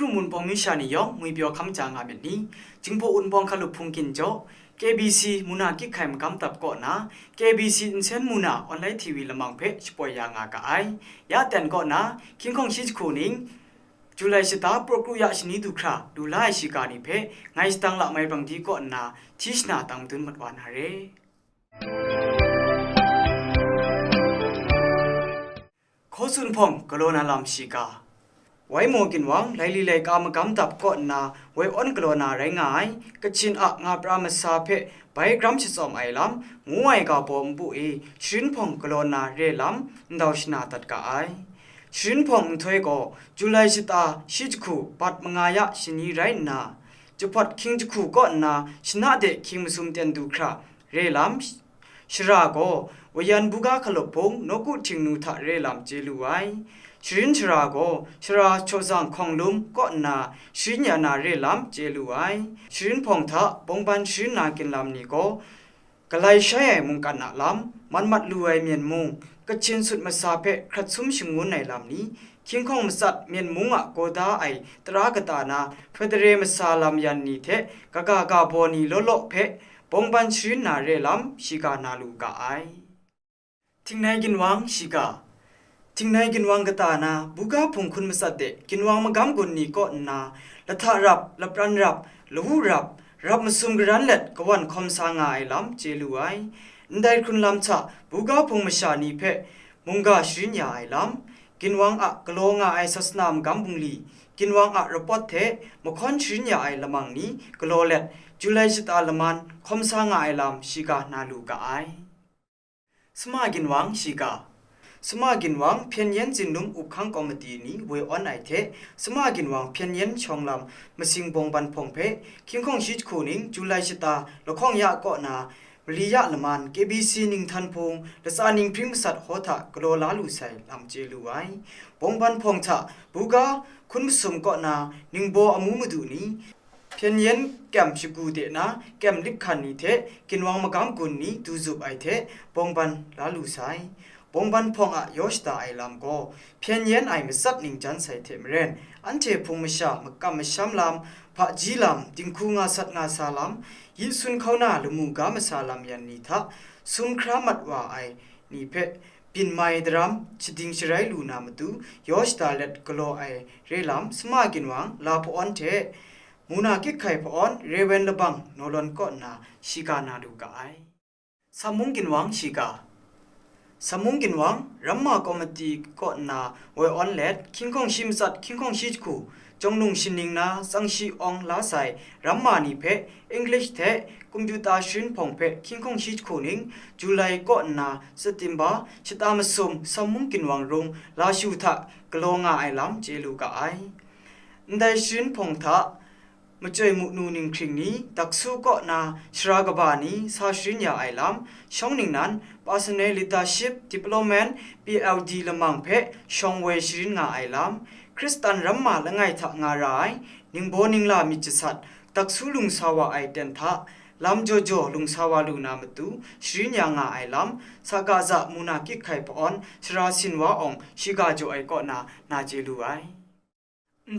รูมุนปองมิชานิยองมวยเปียวคำจางาแบบนี้จึงพออุนปองขลุพุงกินโจ KBC มุนากิไข่มกำตับก่อนนะ KBC อินเซนมุนาออนไลน์ทีวีละมังเพชปอยางากะไอยาแตนก่อนนะคิงคงชิจคูนิงจุลัยสตาโปรกรุยาชนิดูคราดูไลชิกานิเพไงสตังละไม่บังดีก่อนนะทิชนาตังตุนมัดวันฮาเรโคสุนพงกโลนาลามชิกาไว้โมกินวังไลลีไลกามกำตับก่อนนะไว้อ้อนกลัวนาไรงายกชินอะงาปรามาซาเพไปกรัมชิสอมไอลำงูไอกาบอมบุเอชินพงกลัวนาเรลำดาวชนาตัดกาไอชินพงถอยก็จุลัยชิตาชิจคูปัดมงายะชินีไรนาจุปัดคิงจคูก่อนนะชนะเดคิงมุสุมเตียนดูคราเรลำชราโกวยันบุกาขลบพงนกุทิงนูทะเรลำเจลูไอชินชราโกชราโชซังคองลุมก็นาชินยานาเรลำเจลูไอชินพงทะปงบันชินนากินลำนี้ก็กลายใช้มุงกันนาลำมันมัดลุยเมียนมุงกชินสุดมาซาเพครัดซุมชิงุนในลำนี้คิงคงมาสัตเมียนมุงอะโกดาไอตรากตานาเฟเดเรมาซาลำยันนี้เทกากากาโบนีโลโลเพปงบันชินนาเรลำชิกานาลูกาไอทิ้งในกินวังชิกาทิ้งในกินวังกตานาบุกาพุงคุณมาสัตเดกินวังมากำกุนนี้ก็นาละทารับละปรันรับละหูรับมาซุมกรันเล็ดกวันคมสางายลำเจลูไอได้คุณลำชะบุกาพุงมาชานีเพมุงกาชินยาไอลำกินวังอะกโลงาไอสัสนามกำบุงลีกินวังอะรปอดเทมคอนชินยาไอละมังนี้กโลเล็ดจุลัยชิตาละมันคมสางายลำชิกานาลูกาไอสมากินวังชิกาสมากินวังเพียนยันจินนุมอุบขังกอมตีนี้เวออนไอเทสมากินวังเพียนยันชองลำมาสิงบงบันพงเพคิงคงชิดคูนิงจุลัยชิตาละข้องยะเกาะนาบริยะละมันเกบีซีนิงทันพงละสานิงพริมสัตโหทะกโลลาลูไซลำเจลูไอบงบันพงทะบุกาคุณมสุมเกาะนานิงโบอมูมดุนี้เพียนยันแกมชิกูเดนะแกมลิบคันนี้เทกินวังมากำกุนนี้ดูจุบไอเทบงบันลาลูไซบงบันพงอะยอชตาไอลำก็เพียงยันไอมสัตนิงจันใส่เทมเรนอันเทพงมชามกำมชามลำพระจีลำติงคูงาสัตงาสาลำยิสุนเขาหน้าลุมูกามสาลำยันนิทะสุมครามัดว่าไอนี่เพปินไมดรัมชิดิงชไรลูนามตุยอชตาเล็ดกโลไอเรลำสมากินวังลาพอนเทมูนากิไข่พอนเรเวนละบังโนลอนก็นาชิกานาดูกาไอสามุงกินวังชิกาสมุงกินวังรัมมาคอมตีก็นาเวออนเลดคิงคงชิมสัตคิงคงชิจคูจงนุงชินิงนาสังชีองลาไซรัมมานีเพอังกฤษเทคอมพิวเตอร์ชินพงเพคิงคงชิจคูนิงจุลัยก็นาสติมบาชิตามสมสมุงกินวังรุงลาชูทะกลงาไอลำเจลูกาไอได้ชินพงทะมาเจอมุนูนิงคริงนี้ตักสู้ก็นาชรากบานีซาชินยาไอลำช่องนิงนั้น Personality Development PLD ละมังเพช่องเวชินงาไอลำคริสตันรัมมาละไงทักงารายนิงโบนิงลามิจสัตตักสู้ลุงสาวาไอเดนทะลำโจโจลุงสาวาลูนามตุชินยางาไอลำสากาจะมุนากิไข่ปอนชราสินวาองชิกาโจไอก็นาเจลูไอ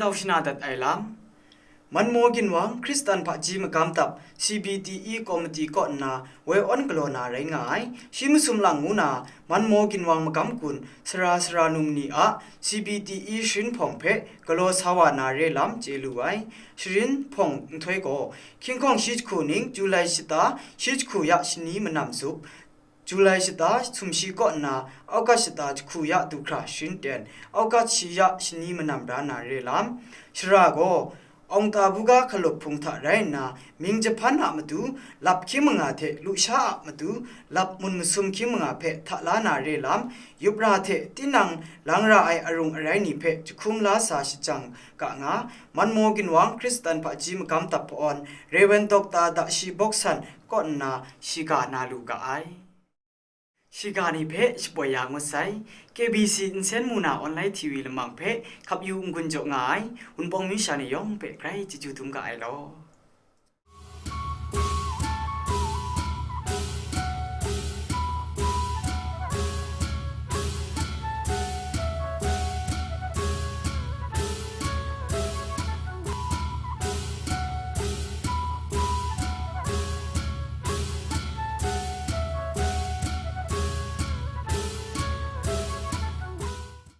ดาวชนาดัดไอลำมันโมกินวังคริสตันพะจีมกำตับ CBTE คอมมิตี้ก็นาเวออนกโลนาไรงายชิมสุมลังงูนามันโมกินวังมกำกุนสรานุมนีอะ CBTE ชินพงเพกโลสาวานาเรลัมเจลูไอชินพงถวยก็คิงคงชิจคูนิงจุลัยชิตาชิจคูยะชินีมันนำซุปจุลัยชิตาสุมชีก็นาอากาชิตาคูยะดุคราชินเดนอากาชิยะชินีมันนำรานาเรลัมชราโกองตาบุกาขลบพุงทะไรนามิงจะพันหามาดูลับคิมงาเทลุชามาดูลับมุนมุสุมคิมงาเพทะลานาเรลามยุบราเทตินังลังราไออรุงอะไรนี่เพจุคุมลาสาชิจังกะงามันโมกินวังคริสตันพะจิมกำตับออนเรเวนตอกตาดะชีบ็อกซันก็นาชิกานาลูกาไอชิกานีเพชปวยางมไซ KBC อินเซนมูนาออนไลน์ทีวีละมังเพขับยูงกุนจงไงอุนปองมิชานิยองเปไกรจิจูทุมกะไอโล